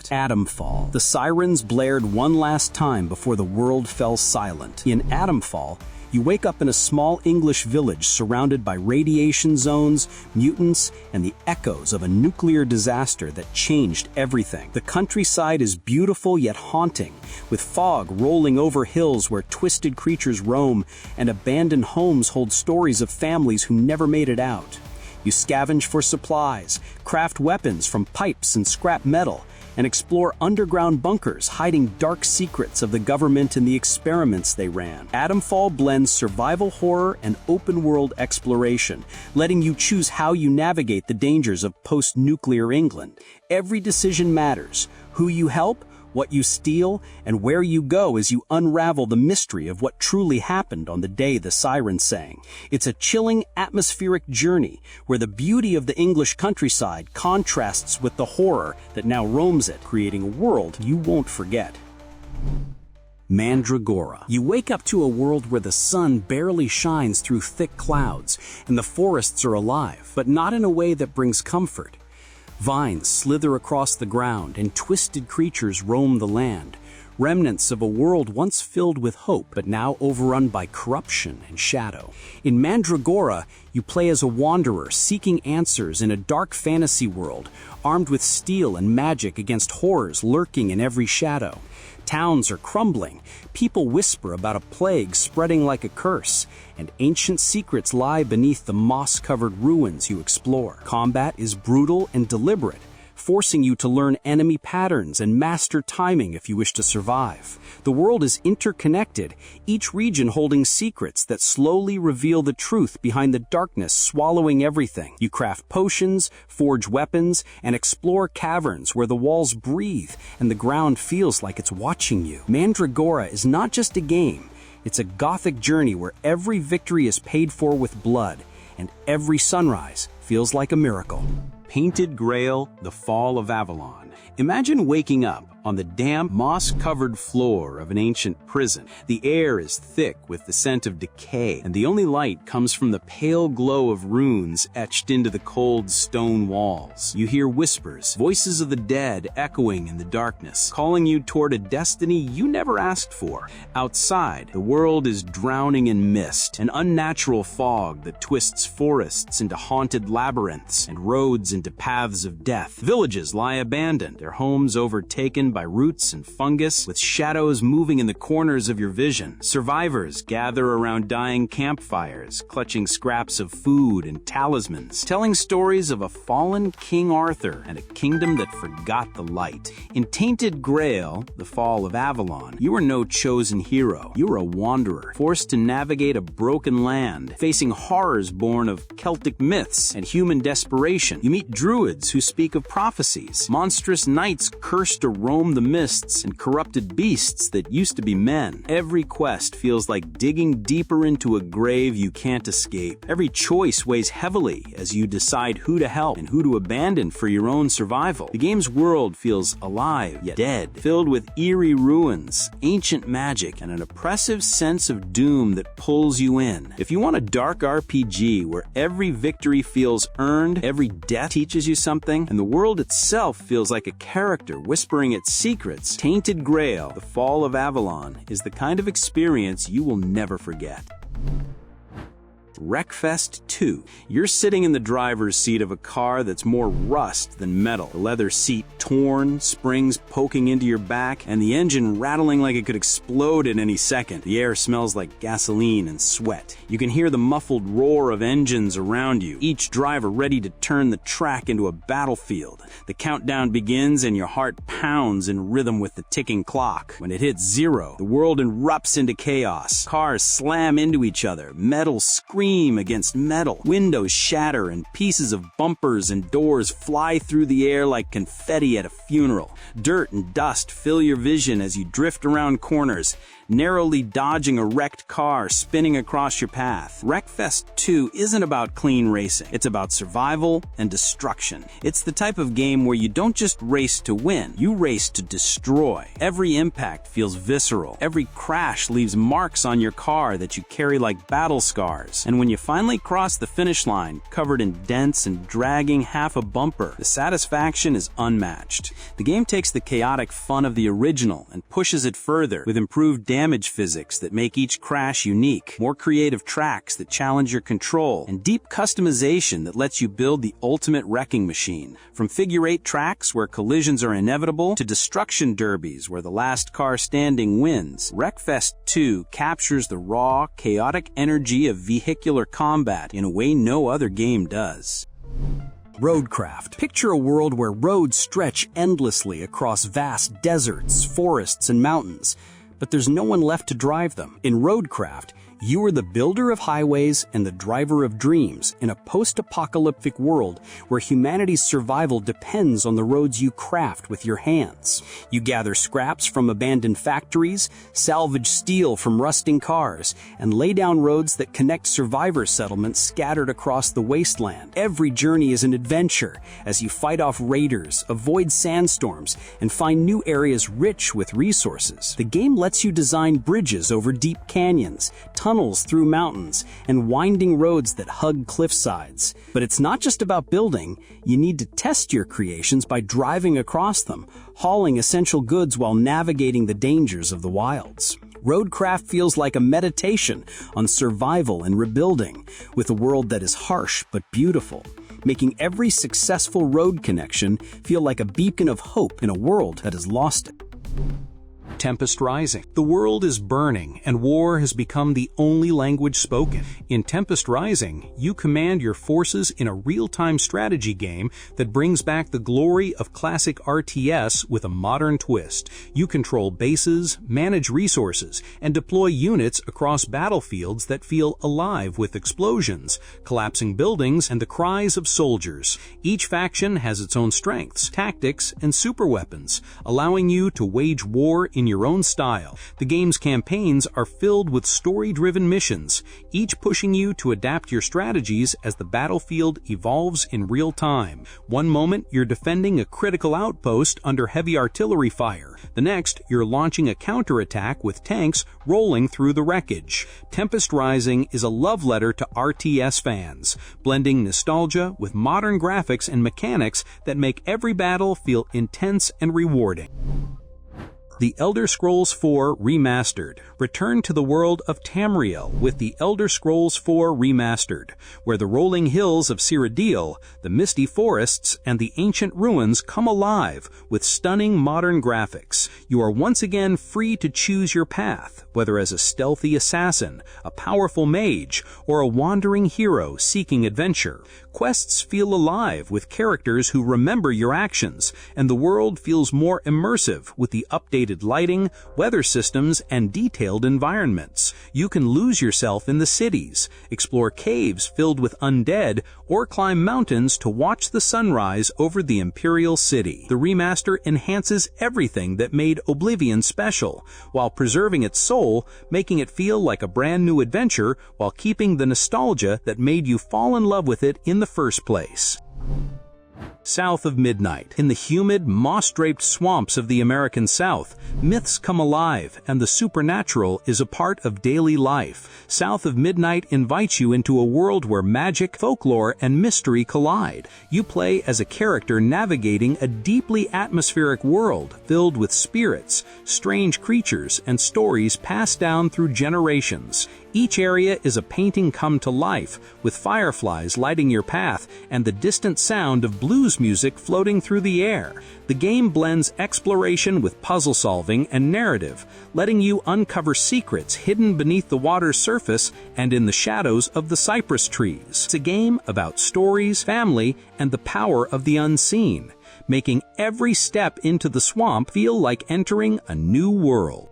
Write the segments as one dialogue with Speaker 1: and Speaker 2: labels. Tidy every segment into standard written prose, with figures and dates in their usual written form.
Speaker 1: ATOMFALL. The sirens blared one last time before the world fell silent. In ATOMFALL, you wake up in a small English village surrounded by radiation zones, mutants, and the echoes of a nuclear disaster that changed everything. The countryside is beautiful yet haunting, with fog rolling over hills where twisted creatures roam, and abandoned homes hold stories of families who never made it out. You scavenge for supplies, craft weapons from pipes and scrap metal, and explore underground bunkers hiding dark secrets of the government and the experiments they ran. ATOMFALL blends survival horror and open-world exploration, letting you choose how you navigate the dangers of post-nuclear England. Every decision matters: who you help, what you steal, and where you go as you unravel the mystery of what truly happened on the day the sirens sang. It's a chilling, atmospheric journey where the beauty of the English countryside contrasts with the horror that now roams it, creating a world you won't forget. Mandragora. You wake up to a world where the sun barely shines through thick clouds, and the forests are alive, but not in a way that brings comfort. Vines slither across the ground, and twisted creatures roam the land, remnants of a world once filled with hope, but now overrun by corruption and shadow. In Mandragora, you play as a wanderer seeking answers in a dark fantasy world, armed with steel and magic against horrors lurking in every shadow. Towns are crumbling, people whisper about a plague spreading like a curse, and ancient secrets lie beneath the moss-covered ruins you explore. Combat is brutal and deliberate, forcing you to learn enemy patterns and master timing if you wish to survive. The world is interconnected, each region holding secrets that slowly reveal the truth behind the darkness swallowing everything. You craft potions, forge weapons, and explore caverns where the walls breathe and the ground feels like it's watching you. Mandragora is not just a game, it's a gothic journey where every victory is paid for with blood, and every sunrise feels like a miracle. Painted GRAIL, The Fall of AVALON. Imagine waking up on the damp, moss-covered floor of an ancient prison. The air is thick with the scent of decay, and the only light comes from the pale glow of runes etched into the cold stone walls. You hear whispers, voices of the dead echoing in the darkness, calling you toward a destiny you never asked for. Outside, the world is drowning in mist, an unnatural fog that twists forests into haunted labyrinths and roads into paths of death. Villages lie abandoned, their homes overtaken by roots and fungus, with shadows moving in the corners of your vision. Survivors gather around dying campfires, clutching scraps of food and talismans, telling stories of a fallen King Arthur and a kingdom that forgot the light. In Tainted GRAIL, The Fall of AVALON, you are no chosen hero. You are a wanderer, forced to navigate a broken land, facing horrors born of Celtic myths and human desperation. You meet druids who speak of prophecies, monstrous knights cursed to roam the mists, and corrupted beasts that used to be men. Every quest feels like digging deeper into a grave you can't escape. Every choice weighs heavily as you decide who to help and who to abandon for your own survival. The game's world feels alive yet dead, filled with eerie ruins, ancient magic, and an oppressive sense of doom that pulls you in. If you want a dark RPG where every victory feels earned, every death teaches you something, and the world itself feels like a character whispering its secrets, Tainted GRAIL, The Fall of AVALON is the kind of experience you will never forget. WRECKFEST 2. You're sitting in the driver's seat of a car that's more rust than metal. The leather seat torn, springs poking into your back, and the engine rattling like it could explode at any second. The air smells like gasoline and sweat. You can hear the muffled roar of engines around you, each driver ready to turn the track into a battlefield. The countdown begins and your heart pounds in rhythm with the ticking clock. When it hits 0, the world erupts into chaos. Cars slam into each other, metal screams against metal. Windows shatter and pieces of bumpers and doors fly through the air like confetti at a funeral. Dirt and dust fill your vision as you drift around corners, narrowly dodging a wrecked car spinning across your path. WRECKFEST 2 isn't about clean racing. It's about survival and destruction. It's the type of game where you don't just race to win, you race to destroy. Every impact feels visceral. Every crash leaves marks on your car that you carry like battle scars. And And when you finally cross the finish line, covered in dents and dragging half a bumper, the satisfaction is unmatched. The game takes the chaotic fun of the original and pushes it further with improved damage physics that make each crash unique, more creative tracks that challenge your control, and deep customization that lets you build the ultimate wrecking machine. From figure-8 tracks where collisions are inevitable to destruction derbies where the last car standing wins, WRECKFEST 2 captures the raw, chaotic energy of vehicular combat in a way no other game does. ROADCRAFT. Picture a world where roads stretch endlessly across vast deserts, forests, and mountains, but there's no one left to drive them. In ROADCRAFT, you are the builder of highways and the driver of dreams in a post-apocalyptic world where humanity's survival depends on the roads you craft with your hands. You gather scraps from abandoned factories, salvage steel from rusting cars, and lay down roads that connect survivor settlements scattered across the wasteland. Every journey is an adventure as you fight off raiders, avoid sandstorms, and find new areas rich with resources. The game lets you design bridges over deep canyons, tunnels through mountains, and winding roads that hug cliff sides. But it's not just about building. You need to test your creations by driving across them, hauling essential goods while navigating the dangers of the wilds. ROADCRAFT feels like a meditation on survival and rebuilding, with a world that is harsh but beautiful, making every successful road connection feel like a beacon of hope in a world that has lost it. Tempest Rising. The world is burning, and war has become the only language spoken. In Tempest Rising, you command your forces in a real-time strategy game that brings back the glory of classic RTS with a modern twist. You control bases, manage resources, and deploy units across battlefields that feel alive with explosions, collapsing buildings, and the cries of soldiers. Each faction has its own strengths, tactics, and superweapons, allowing you to wage war in your own style. The game's campaigns are filled with story-driven missions, each pushing you to adapt your strategies as the battlefield evolves in real time. One moment, you're defending a critical outpost under heavy artillery fire. The next, you're launching a counterattack with tanks rolling through the wreckage. Tempest Rising is a love letter to RTS fans, blending nostalgia with modern graphics and mechanics that make every battle feel intense and rewarding. The Elder Scrolls IV Remastered. Return to the world of Tamriel with The Elder Scrolls IV Remastered, where the rolling hills of Cyrodiil, the misty forests, and the ancient ruins come alive with stunning modern graphics. You are once again free to choose your path, whether as a stealthy assassin, a powerful mage, or a wandering hero seeking adventure. Quests feel alive with characters who remember your actions, and the world feels more immersive with the updated lighting, weather systems, and detailed environments. You can lose yourself in the cities, explore caves filled with undead, or climb mountains to watch the sunrise over the Imperial City. The remaster enhances everything that made Oblivion special, while preserving its soul, making it feel like a brand new adventure while keeping the nostalgia that made you fall in love with it in the first place. South of Midnight. In the humid, moss-draped swamps of the American South, myths come alive and the supernatural is a part of daily life. South of Midnight invites you into a world where magic, folklore, and mystery collide. You play as a character navigating a deeply atmospheric world filled with spirits, strange creatures, and stories passed down through generations. Each area is a painting come to life, with fireflies lighting your path and the distant sound of blues music floating through the air. The game blends exploration with puzzle solving and narrative, letting you uncover secrets hidden beneath the water's surface and in the shadows of the cypress trees. It's a game about stories, family, and the power of the unseen, making every step into the swamp feel like entering a new world.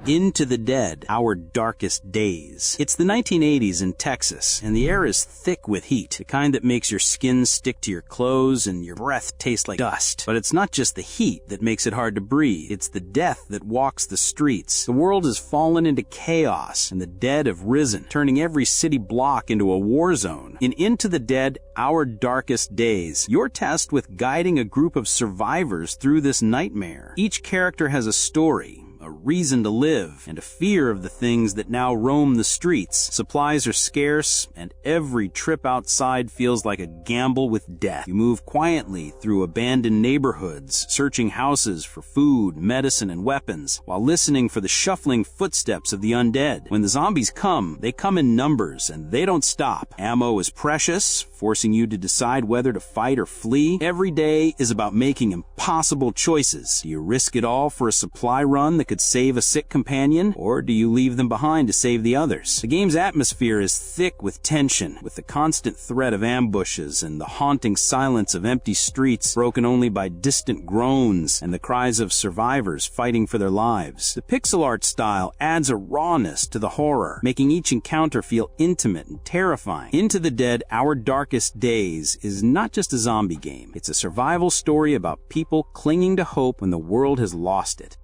Speaker 1: Into the Dead, Our Darkest Days. It's the 1980s in Texas, and the air is thick with heat, the kind that makes your skin stick to your clothes and your breath taste like dust. But it's not just the heat that makes it hard to breathe, it's the death that walks the streets. The world has fallen into chaos, and the dead have risen, turning every city block into a war zone. In Into the Dead, Our Darkest Days, you're tasked with guiding a group of survivors through this nightmare. Each character has a story, a reason to live, and a fear of the things that now roam the streets. Supplies are scarce, and every trip outside feels like a gamble with death. You move quietly through abandoned neighborhoods, searching houses for food, medicine, and weapons, while listening for the shuffling footsteps of the undead. When the zombies come, they come in numbers, and they don't stop. Ammo is precious, forcing you to decide whether to fight or flee. Every day is about making impossible choices. Do you risk it all for a supply run that could save a sick companion, or do you leave them behind to save the others? The game's atmosphere is thick with tension, with the constant threat of ambushes and the haunting silence of empty streets broken only by distant groans and the cries of survivors fighting for their lives. The pixel art style adds a rawness to the horror, making each encounter feel intimate and terrifying. Into the Dead: Our Darkest Days is not just a zombie game. It's a survival story about people clinging to hope when the world has lost it.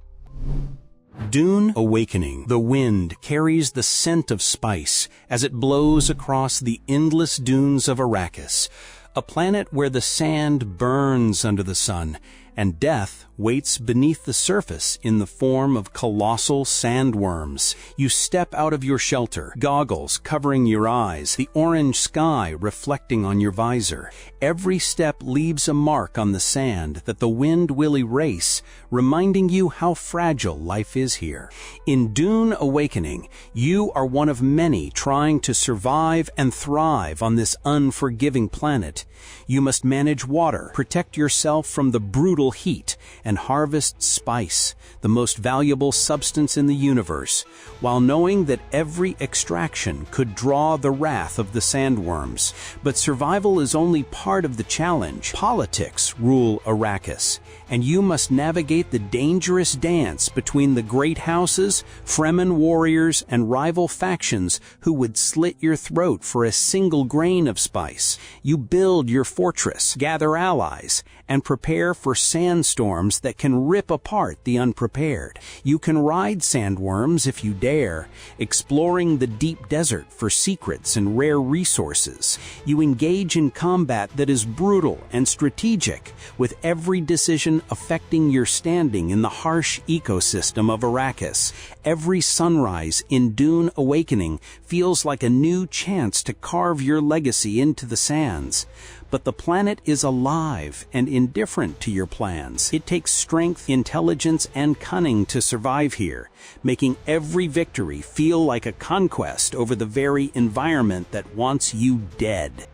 Speaker 1: Dune Awakening. The wind carries the scent of spice as it blows across the endless dunes of Arrakis, a planet where the sand burns under the sun and death waits beneath the surface in the form of colossal sandworms. You step out of your shelter, goggles covering your eyes, the orange sky reflecting on your visor. Every step leaves a mark on the sand that the wind will erase, reminding you how fragile life is here. In Dune Awakening, you are one of many trying to survive and thrive on this unforgiving planet. You must manage water, protect yourself from the brutal heat, and harvest spice, the most valuable substance in the universe, while knowing that every extraction could draw the wrath of the sandworms. But survival is only part of the challenge. Politics rule Arrakis, and you must navigate the dangerous dance between the great houses, Fremen warriors, and rival factions who would slit your throat for a single grain of spice. You build your fortress, gather allies, and prepare for sandstorms that can rip apart the unprepared. You can ride sandworms if you dare, exploring the deep desert for secrets and rare resources. You engage in combat that is brutal and strategic, with every decision affecting your standing in the harsh ecosystem of Arrakis. Every sunrise in Dune Awakening feels like a new chance to carve your legacy into the sands. But the planet is alive and indifferent to your plans. It takes strength, intelligence, and cunning to survive here, making every victory feel like a conquest over the very environment that wants you dead.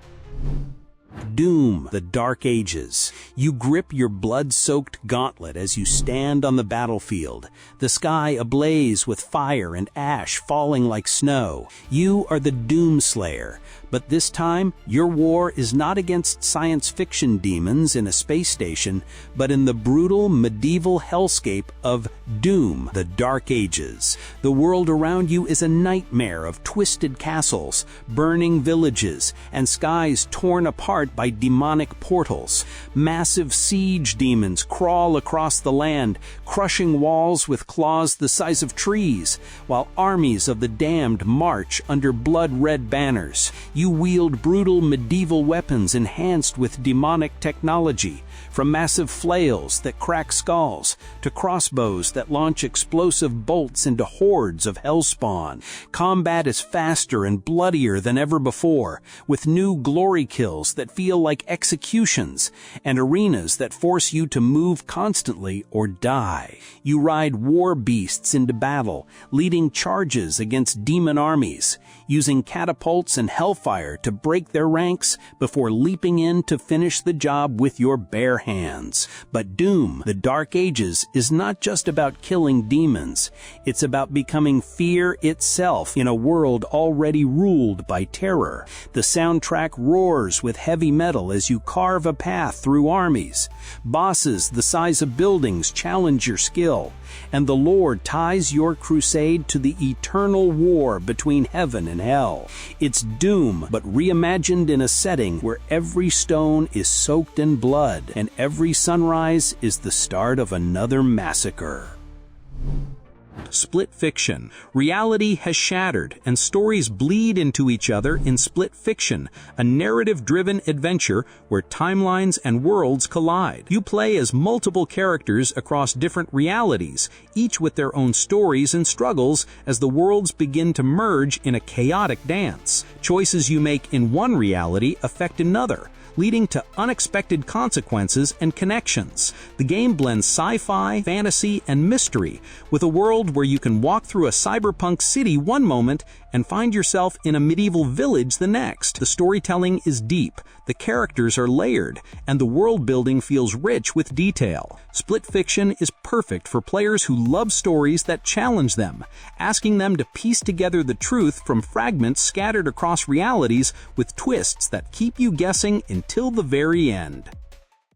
Speaker 1: Doom, the Dark Ages. You grip your blood-soaked gauntlet as you stand on the battlefield, the sky ablaze with fire and ash falling like snow. You are the Doomslayer, but this time your war is not against science fiction demons in a space station, but in the brutal medieval hellscape of Doom, the Dark Ages. The world around you is a nightmare of twisted castles, burning villages, and skies torn apart by demonic portals. Massive siege demons crawl across the land, crushing walls with claws the size of trees, while armies of the damned march under blood-red banners. You wield brutal medieval weapons enhanced with demonic technology, from massive flails that crack skulls to crossbows that launch explosive bolts into hordes of hellspawn. Combat is faster and bloodier than ever before, with new glory kills that feel like executions, and arenas that force you to move constantly or die. You ride war beasts into battle, leading charges against demon armies, using catapults and hellfire to break their ranks before leaping in to finish the job with your bare hands. But Doom, the Dark Ages, is not just about killing demons. It's about becoming fear itself in a world already ruled by terror. The soundtrack roars with heavy metal as you carve a path through armies. Bosses the size of buildings challenge your skill, and the lore ties your crusade to the eternal war between heaven and hell. It's Doom, but reimagined in a setting where every stone is soaked in blood, and every sunrise is the start of another massacre. Split fiction. Reality has shattered, and stories bleed into each other in split fiction, a narrative-driven adventure where timelines and worlds collide. You play as multiple characters across different realities, each with their own stories and struggles as the worlds begin to merge in a chaotic dance. Choices you make in one reality affect another, leading to unexpected consequences and connections. The game blends sci-fi, fantasy, and mystery, with a world where you can walk through a cyberpunk city one moment and find yourself in a medieval village the next. The storytelling is deep, the characters are layered, and the world building feels rich with detail. Split fiction is perfect for players who love stories that challenge them, asking them to piece together the truth from fragments scattered across realities with twists that keep you guessing until the very end.